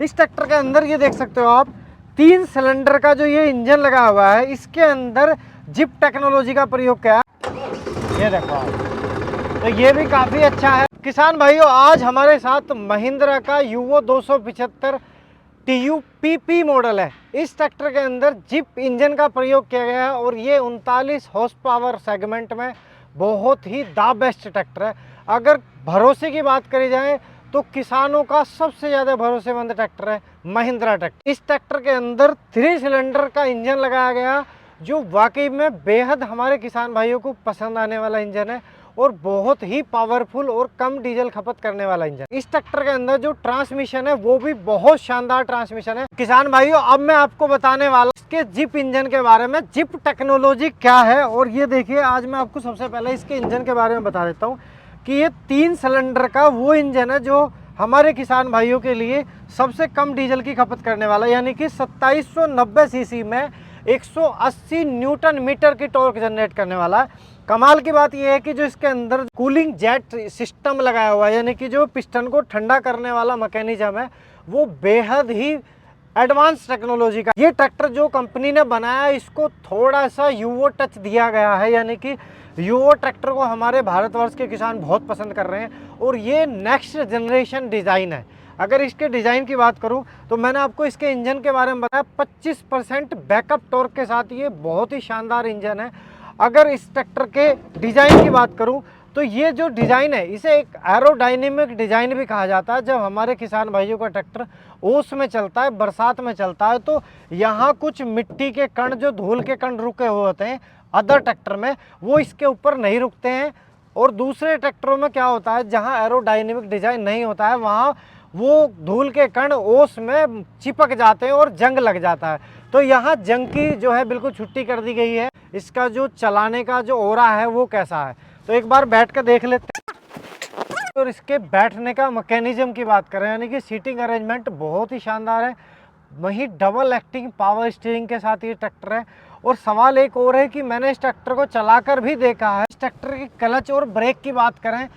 इस ट्रैक्टर के अंदर ये देख सकते हो आप 3 सिलेंडर का जो ये इंजन लगा हुआ है, इसके अंदर जिप टेक्नोलॉजी का प्रयोग किया है। ये देखो आप, तो ये भी काफ़ी अच्छा है। किसान भाइयों, आज हमारे साथ महिंद्रा का यूवो 275 TUPP मॉडल है। इस ट्रैक्टर के अंदर जिप इंजन का प्रयोग किया गया है और ये 39 हॉर्स पावर सेगमेंट में बहुत ही द बेस्ट ट्रैक्टर है। अगर भरोसे की बात करी जाए तो किसानों का सबसे ज़्यादा भरोसेमंद ट्रैक्टर है महिंद्रा ट्रैक्टर। इस ट्रैक्टर के अंदर 3 सिलेंडर का इंजन लगाया गया, जो वाकई में बेहद हमारे किसान भाइयों को पसंद आने वाला इंजन है और बहुत ही पावरफुल और कम डीजल खपत करने वाला इंजन। इस ट्रैक्टर के अंदर जो ट्रांसमिशन है वो भी बहुत शानदार ट्रांसमिशन है। किसान भाइयों, अब मैं आपको बताने वाला इसके जिप इंजन के बारे में, जिप टेक्नोलॉजी क्या है। और ये देखिए, आज मैं आपको सबसे पहले इसके इंजन के बारे में बता देता हूँ कि ये 3 सिलेंडर का वो इंजन है जो हमारे किसान भाइयों के लिए सबसे कम डीजल की खपत करने वाला, यानी कि 2790 सीसी में 180 न्यूटन मीटर की टॉर्क जनरेट करने वाला है। कमाल की बात यह है कि जो इसके अंदर कूलिंग जेट सिस्टम लगाया हुआ है, यानी कि जो पिस्टन को ठंडा करने वाला मैकेनिज्म है, वो बेहद ही एडवांस टेक्नोलॉजी का। ये ट्रैक्टर जो कंपनी ने बनाया, इसको थोड़ा सा यूवो टच दिया गया है, यानी कि यूवो ट्रैक्टर को हमारे भारतवर्ष के किसान बहुत पसंद कर रहे हैं और ये नेक्स्ट जनरेशन डिज़ाइन है। अगर इसके डिज़ाइन की बात करूं तो मैंने आपको इसके इंजन के बारे में बताया, 25% बैकअप टॉर्क के साथ ये बहुत ही शानदार इंजन है। अगर इस ट्रैक्टर के डिज़ाइन की बात करूं तो ये जो डिज़ाइन है, इसे एक एरोडायनेमिक डिज़ाइन भी कहा जाता है। जब हमारे किसान भाइयों का ट्रैक्टर ओस में चलता है, बरसात में चलता है, तो यहाँ कुछ मिट्टी के कण, जो धूल के कण रुके हुए होते हैं अदर ट्रैक्टर में, वो इसके ऊपर नहीं रुकते हैं। और दूसरे ट्रैक्टरों में क्या होता है, जहाँ एरोडायनेमिक डिज़ाइन नहीं होता है, वहाँ वो धूल के कण ओस में चिपक जाते हैं और जंग लग जाता है। तो यहाँ जंग की जो है बिल्कुल छुट्टी कर दी गई है। इसका जो चलाने का जो ओरा है वो कैसा है, तो एक बार बैठ कर देख लेते हैं। और इसके बैठने का मैकेनिज्म की बात करें, यानी कि सीटिंग अरेंजमेंट बहुत ही शानदार है। वहीं डबल एक्टिंग पावर स्टीयरिंग के साथ ये ट्रैक्टर है। और सवाल एक और है कि मैंने इस ट्रैक्टर को चलाकर भी देखा है। इस ट्रैक्टर की क्लच और ब्रेक की बात करें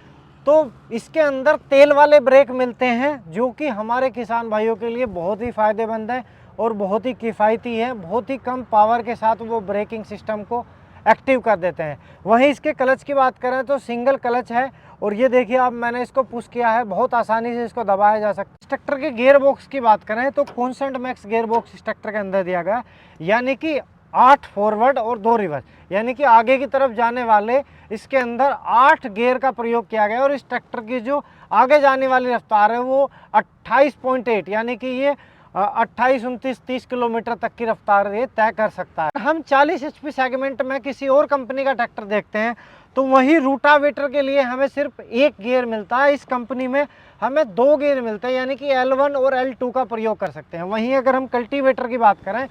तो इसके अंदर तेल वाले ब्रेक मिलते हैं, जो कि हमारे किसान भाइयों के लिए बहुत ही फ़ायदेमंद है और बहुत ही किफ़ायती है। बहुत ही कम पावर के साथ वो ब्रेकिंग सिस्टम को एक्टिव कर देते हैं। वहीं इसके क्लच की बात करें तो सिंगल क्लच है और ये देखिए आप, मैंने इसको पुश किया है, बहुत आसानी से इसको दबाया जा सकता है। इस ट्रैक्टर के गियर बॉक्स की बात करें तो कॉन्स्टेंट मैक्स गियर बॉक्स इस ट्रैक्टर के अंदर दिया गया, यानी कि 8 फॉरवर्ड और 2 रिवर्स, यानी कि आगे की तरफ जाने वाले इसके अंदर 8 गियर का प्रयोग किया गया। और इस ट्रैक्टर की जो आगे जाने वाली रफ्तार है वो 28.8, यानी कि ये 28, 29, 30 किलोमीटर तक की रफ्तार ये तय कर सकता है। हम 40 HP सेगमेंट में किसी और कंपनी का ट्रैक्टर देखते हैं तो वही रूटावेटर के लिए हमें सिर्फ 1 गियर मिलता है। इस कंपनी में हमें 2 गियर मिलते हैं, यानी कि L1 और L2 का प्रयोग कर सकते हैं। वहीं अगर हम कल्टीवेटर की बात करें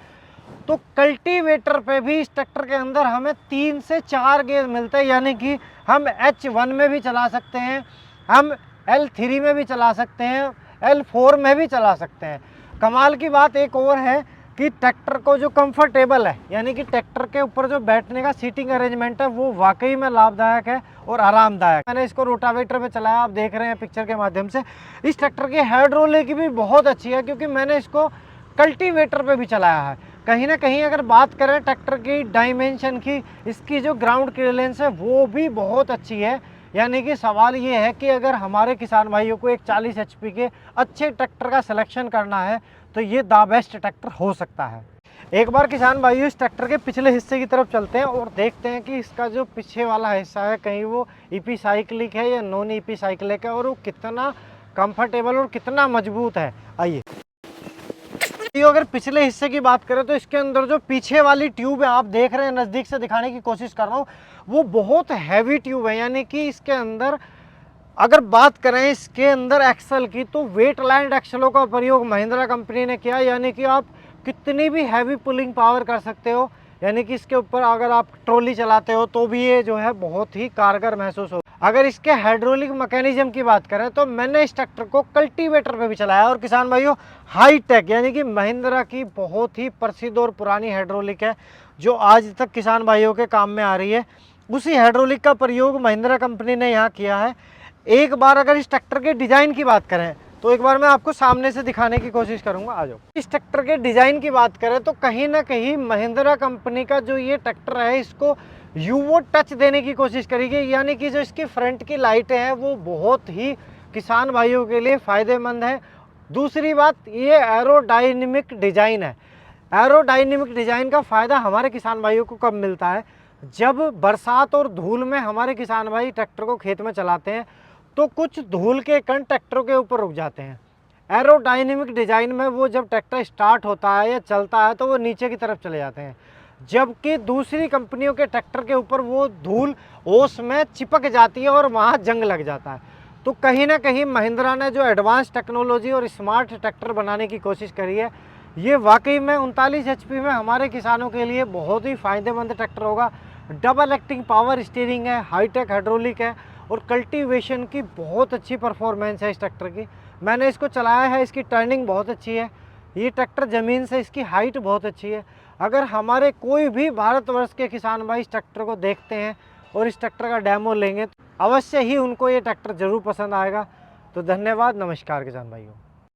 तो कल्टीवेटर पे भी इस ट्रैक्टर के अंदर हमें 3 से 4 गियर मिलते हैं, यानी कि हम H1 में भी चला सकते हैं, हम L3 में भी चला सकते हैं, L4 में भी चला सकते हैं। कमाल की बात एक और है कि ट्रैक्टर को जो कंफर्टेबल है, यानी कि ट्रैक्टर के ऊपर जो बैठने का सीटिंग अरेंजमेंट है वो वाकई में लाभदायक है और आरामदायक। मैंने इसको रोटावेटर पे चलाया, आप देख रहे हैं पिक्चर के माध्यम से। इस ट्रैक्टर की हाइड्रोलिक भी बहुत अच्छी है, क्योंकि मैंने इसको कल्टीवेटर पे भी चलाया है। कहीं ना कहीं अगर बात करें ट्रैक्टर की डायमेंशन की, इसकी जो ग्राउंड क्लियरेंस है वो भी बहुत अच्छी है। यानी कि सवाल ये है कि अगर हमारे किसान भाइयों को एक 40 HP के अच्छे ट्रैक्टर का सिलेक्शन करना है तो ये द बेस्ट ट्रैक्टर हो सकता है। एक बार किसान भाइयों इस ट्रैक्टर के पिछले हिस्से की तरफ चलते हैं और देखते हैं कि इसका जो पीछे वाला हिस्सा है, कहीं वो EP साइक्लिक है या नॉन EP साइक्लिक है, और वो कितना कंफर्टेबल और कितना मजबूत है। आइए, अगर पिछले हिस्से की बात करें तो इसके अंदर जो पीछे वाली ट्यूब है, आप देख रहे हैं, नज़दीक से दिखाने की कोशिश कर रहा हूँ, वो बहुत हैवी ट्यूब है। यानी कि इसके अंदर अगर बात करें इसके अंदर एक्सल की, तो वेटलैंड एक्सलों का प्रयोग महिंद्रा कंपनी ने किया, यानी कि आप कितनी भी हैवी पुलिंग पावर कर सकते हो। यानी कि इसके ऊपर अगर आप ट्रॉली चलाते हो तो भी ये जो है बहुत ही कारगर महसूस हो। अगर इसके हाइड्रोलिक मैकेनिज्म की बात करें तो मैंने इस ट्रैक्टर को कल्टीवेटर पे भी चलाया, और किसान भाइयों हाई टेक, यानी कि महिंद्रा की बहुत ही प्रसिद्ध और पुरानी हाइड्रोलिक है जो आज तक किसान भाइयों के काम में आ रही है। उसी हाइड्रोलिक का प्रयोग महिंद्रा कंपनी ने यहाँ किया है। एक बार अगर इस ट्रैक्टर के डिज़ाइन की बात करें तो एक बार मैं आपको सामने से दिखाने की कोशिश करूंगा, आ जाओ। इस ट्रैक्टर के डिज़ाइन की बात करें तो कहीं ना कहीं महिंद्रा कंपनी का जो ये ट्रैक्टर है इसको यूवो टच देने की कोशिश करी गई, यानी कि जो इसकी फ्रंट की लाइटें हैं वो बहुत ही किसान भाइयों के लिए फ़ायदेमंद है। दूसरी बात, ये एरोडाइनमिक डिज़ाइन है। एरोडाइनमिक डिज़ाइन का फ़ायदा हमारे किसान भाइयों को कब मिलता है, जब बरसात और धूल में हमारे किसान भाई ट्रैक्टर को खेत में चलाते हैं तो कुछ धूल के कण ट्रैक्टर के ऊपर रुक जाते हैं। एरोडाइनमिक डिज़ाइन में वो जब ट्रैक्टर स्टार्ट होता है या चलता है तो वो नीचे की तरफ चले जाते हैं, जबकि दूसरी कंपनियों के ट्रैक्टर के ऊपर वो धूल ओस में चिपक जाती है और वहाँ जंग लग जाता है। तो कहीं ना कहीं महिंद्रा ने जो एडवांस टेक्नोलॉजी और स्मार्ट ट्रैक्टर बनाने की कोशिश करी है, ये वाकई में 39 HP में हमारे किसानों के लिए बहुत ही फ़ायदेमंद ट्रैक्टर होगा। डबल एक्टिंग पावर स्टीयरिंग है, हाईटेक हाइड्रोलिक है और कल्टीवेशन की बहुत अच्छी परफॉर्मेंस है इस ट्रैक्टर की। मैंने इसको चलाया है, इसकी टर्निंग बहुत अच्छी है। ये ट्रैक्टर ज़मीन से इसकी हाइट बहुत अच्छी है। अगर हमारे कोई भी भारतवर्ष के किसान भाई इस ट्रैक्टर को देखते हैं और इस ट्रैक्टर का डेमो लेंगे तो अवश्य ही उनको ये ट्रैक्टर ज़रूर पसंद आएगा। तो धन्यवाद, नमस्कार किसान भाइयों।